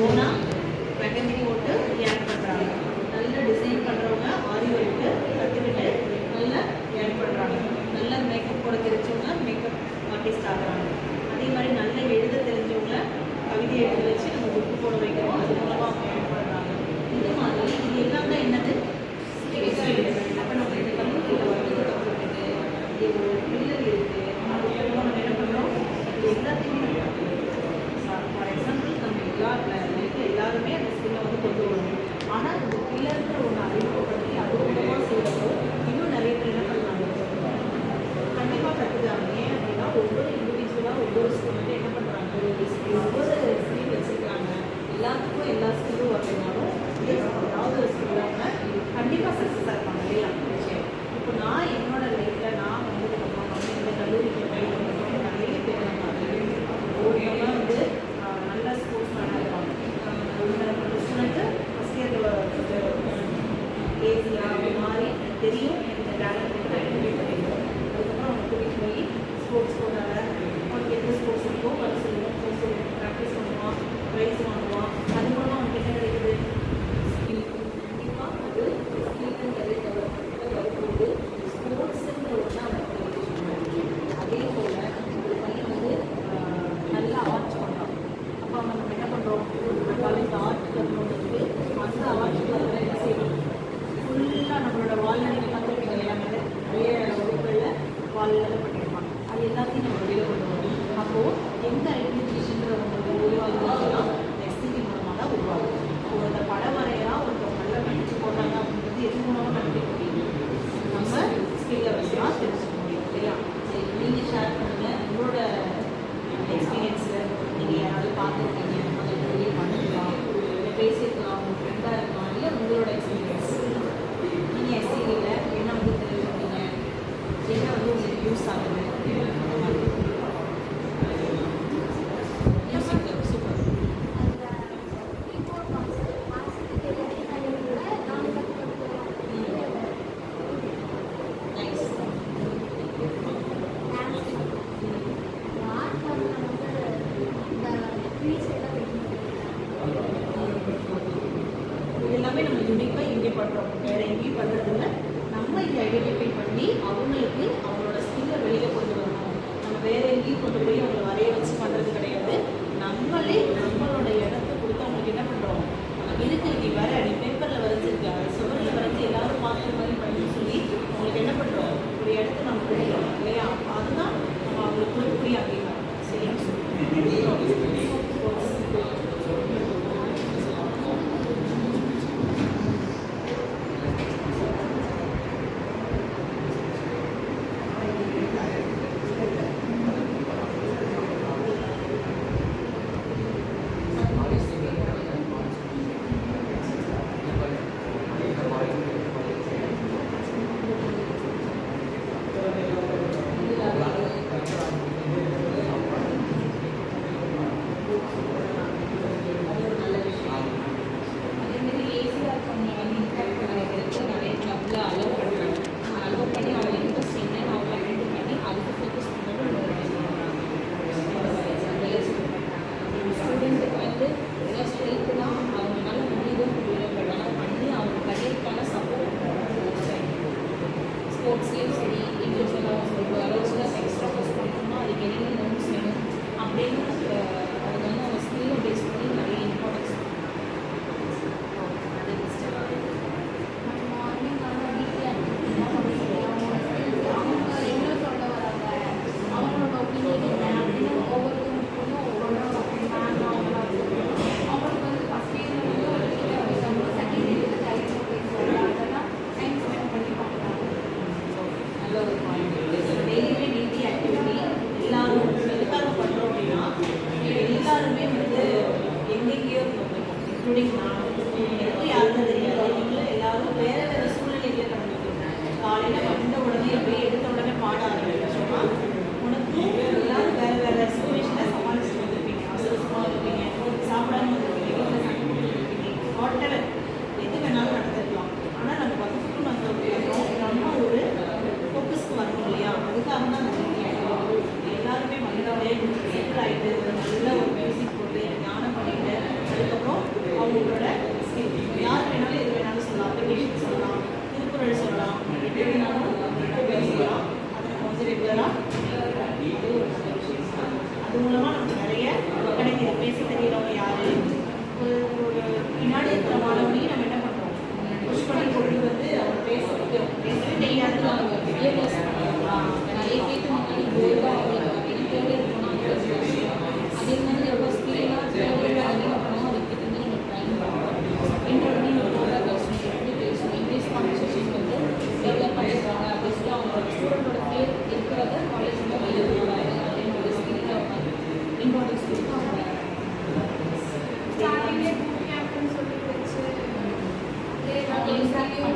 ஓனாக மெஹந்தி போட்டு ஏர்ன் பண்ணுறாங்க. நல்ல டிசைன் பண்ணுறவங்க ஆரி ஒர்க்கு கற்றுக்கிட்டு நல்லா ஏர்ன் பண்ணுறாங்க. நல்லா மேக்கப் போட தெரிஞ்சவங்க மேக்கப் ஆர்டிஸ்ட் ஆகிறாங்க. அதே மாதிரி நல்லா எழுத தெரிஞ்சவங்க கவிதை எழுத வச்சு நம்ம புக்கு போட வைக்கிறோம். அது மூலமாக அவங்க ஏர்ன் பண்ணுறாங்க. இந்த மாதிரி இது எல்லாம் தான் என்னது அப்போ நம்ம இந்த கல்லூரியில் வந்து கற்றுக்கிட்டு இது ஒரு பில்லர் இருக்குது. அதுக்கப்புறம் நம்ம என்ன பண்ணுறோம், இது எல்லாத்தையுமே ஃபார் எக்ஸாம்பிள் நம்ம எல்லாருமே அந்த ஸ்கில்லை வந்து கொண்டு வரணும். ஆனால் இந்த பில்லர்ன்ற ஒன்று அறிமுகப்படுத்தி அது மூலமாக செய்கிறப்போ இன்னும் நிறைய பேர் என்ன பண்ணுறாங்க, கண்டிப்பாக கற்றுக்கிறாங்க. ஏன் அப்படின்னா ஒவ்வொரு இண்டிவிஜுவலாக ஒவ்வொரு ஸ்கூல்ல என்ன பண்ணுறாங்க, ஒவ்வொரு ஸ்கில் வச்சுருக்காங்க. எல்லாத்துக்கும் எல்லா ஸ்கில்லும் வரலைனாலும் ஏதாவது ஒரு ஸ்கில் அவங்க கண்டிப்பாக சக்ஸஸாக இருப்பாங்க இல்லையா? இப்போ நான் என்னோட லைஃப்பில் நான் வந்து இந்த கல்லூரிக்கு போய் நிறைய பேர் ஒருத்தவங்க வந்து நல்ல ஸ்போர்ட்ஸ் மேனாக இருப்பாங்க. ஒரு ஸ்டூடெண்ட்டு ஃபஸ்ட் இயர் ஏசியாக மாறி தெரியும் இந்த டேலண்ட் வந்து ஐடென்டிஃபை பண்ணிடுவோம். அதுக்கப்புறம் அவங்க கூட்டிகிட்டு போய் ஸ்போர்ட்ஸ் போட்டாங்க. அவனுக்கு எந்த ஸ்போர்ட்ஸ் இருக்கோ அது சொல்லுவோம், ப்ராக்டிஸ் பண்ணுவான், ப்ரைஸ் வாங்குவான். அது மூலமாக அவனுக்கு என்ன கிடைக்குது, ஸ்கில். கண்டிப்பாக அது ஸ்கில்ன்றது டெவலப்மெண்ட்டில் வரும்போது ஸ்போர்ட்ஸுன்ற ஒன்று அவனுக்கு அதே போல் ஒரு பையன் வந்து நல்லா ஆர்ட் பண்ணுறான். அப்போ அவங்க நம்ம என்ன பண்ணுறோம், காலேஜ் ஆர்ட் கற்றுக்கிறதுக்கு அந்த ஆர்ட் கிளப்பில் என்ன செய்யணும், ஃபுல்லாக நம்மளோட வாழ்நிலையை பார்த்துருப்பீங்க எல்லாமே நிறைய வகுப்புகளில் வாழ்நிலை பண்ணியிருப்பாங்க. அது எல்லாத்தையும் நம்ம வெளியில் கொண்டு வரோம். அப்போது எந்த ஐடென்டிஃபிகேஷன்ற உங்களுக்கு உருவாகுதுன்னா எஸ்சிபி மூலமாக தான் உருவாகும். இப்போ அந்த படம் வரையலாம் ஒருத்தவங்க நல்லா படித்து போட்டாங்க அப்படின்றது எது மூலமாக கண்டுபிடிக்க முடியும், நம்ம ஸ்கில்லை வச்சு தான் தெரிஞ்சுக்க முடியும் இல்லையா? சரி, நீங்கள் ஷேர் பண்ணுங்கள் உங்களோட எக்ஸ்பீரியன்ஸில். நீங்கள் யாராவது பார்த்துருக்கீங்க, அதை வெளியே பண்ணிக்கலாம், இல்லை பேசியிருக்கலாம், உங்கள் ஃப்ரெண்டாக இருக்கலாம், இல்லை உங்களோட எக்ஸ்பீரியன்ஸ். நீங்கள் எஸ்சிபியில் என்ன வந்து தெரிஞ்சுக்கிட்டீங்க, என்ன வந்து உங்களுக்கு யூஸ் ஆகுது, அந்த மாதிரி சூப்பர். நைஸ். இது எல்லாமே நம்ம யூனிக்காக இங்கே பண்ணுறோம், வேறு எங்கேயும் பண்ணுறதில்ல. நம்ம இதை ஐடென்டிஃபை பண்ணி அவங்களுக்கு அவங்களோட ஸ்கில்லை வெளியில் கொண்டு வரணும். நம்ம வேறு எங்கேயும் கொண்டு போய் அவங்களை வரைய வச்சு பண்ணுறது கிடையாது. நம்மளே நம்மளோட இடத்த கொடுத்து அவங்களுக்கு என்ன பண்ணுறோம், இருக்கு நீ வேற நீ பேப்பரில் வரைஞ்சிருக்க, சுவரில் வரைஞ்சி எல்லாரும் பார்க்குற மாதிரி பண்ணி சொல்லி அவங்களுக்கு என்ன பண்ணுறோம், ஒரு இடத்த நம்ம கொடுக்குறோம் இல்லையா? அதுதான் நம்ம அவங்களுக்கு கொடுக்கக்கூடிய அங்கீகாரம். சரியா? ஸ்போர்ட்ஸ்லேயும் சரி, இண்டிவிஜுவலாகவும் சரி, அளவுக்கு எக்ஸ்ட்ரா போஸ்ட் பண்ணணும்னா அதுக்கு என்னென்ன நோட்ஸ் வேணும் அப்படின்னு அது வந்து அவங்க ஸ்கில்லை பேஸ் பண்ணி நிறைய இம்பார்ட்டன்ஸ் டெய்லியுமே டிடி ஆக்டிவிட்டி எல்லாரும் எதுக்காக பண்ணுறோம் அப்படின்னா எல்லாருமே வந்து எங்கெங்கேயோ இன்க்ளூடிங் நான் எனக்கும் யாருக்கும் தெரியாது. நீங்களும் எல்லாரும் வேறு வேறு சூழ்நிலைகளை கலந்துக்கணும். காலையில் வந்த உடனே அப்படியே எடுத்த உடனே பாட ஆரம்பிச்சோம்னா உனக்கும் எல்லாரும் வேறு வேறு சுச்சுவேஷனை சமாளிச்சுட்டு வந்துருப்பீங்க. அவசரமாக இருப்பீங்க, சாப்பிடாம வந்துருப்பீங்க, வீட்டில் சண்டை போட்டுருப்பீங்க, ஹோட்டல் எது வேணாலும் நடந்துருக்கலாம். ஆனால் நம்ம வகுப்புக்கு வந்தோம் நம்ம ஒரு ஃபோக்கஸ்க்கு வரணும் இல்லையா? அதுக்காக தான் அந்த எல்லாருமே வந்தாலே செட்டில் ஆகிட்டு நல்ல ஒரு மியூசிக் போட்டு ஞானம் பண்ணிட்டு அதுக்கப்புறம் ஈஸியாக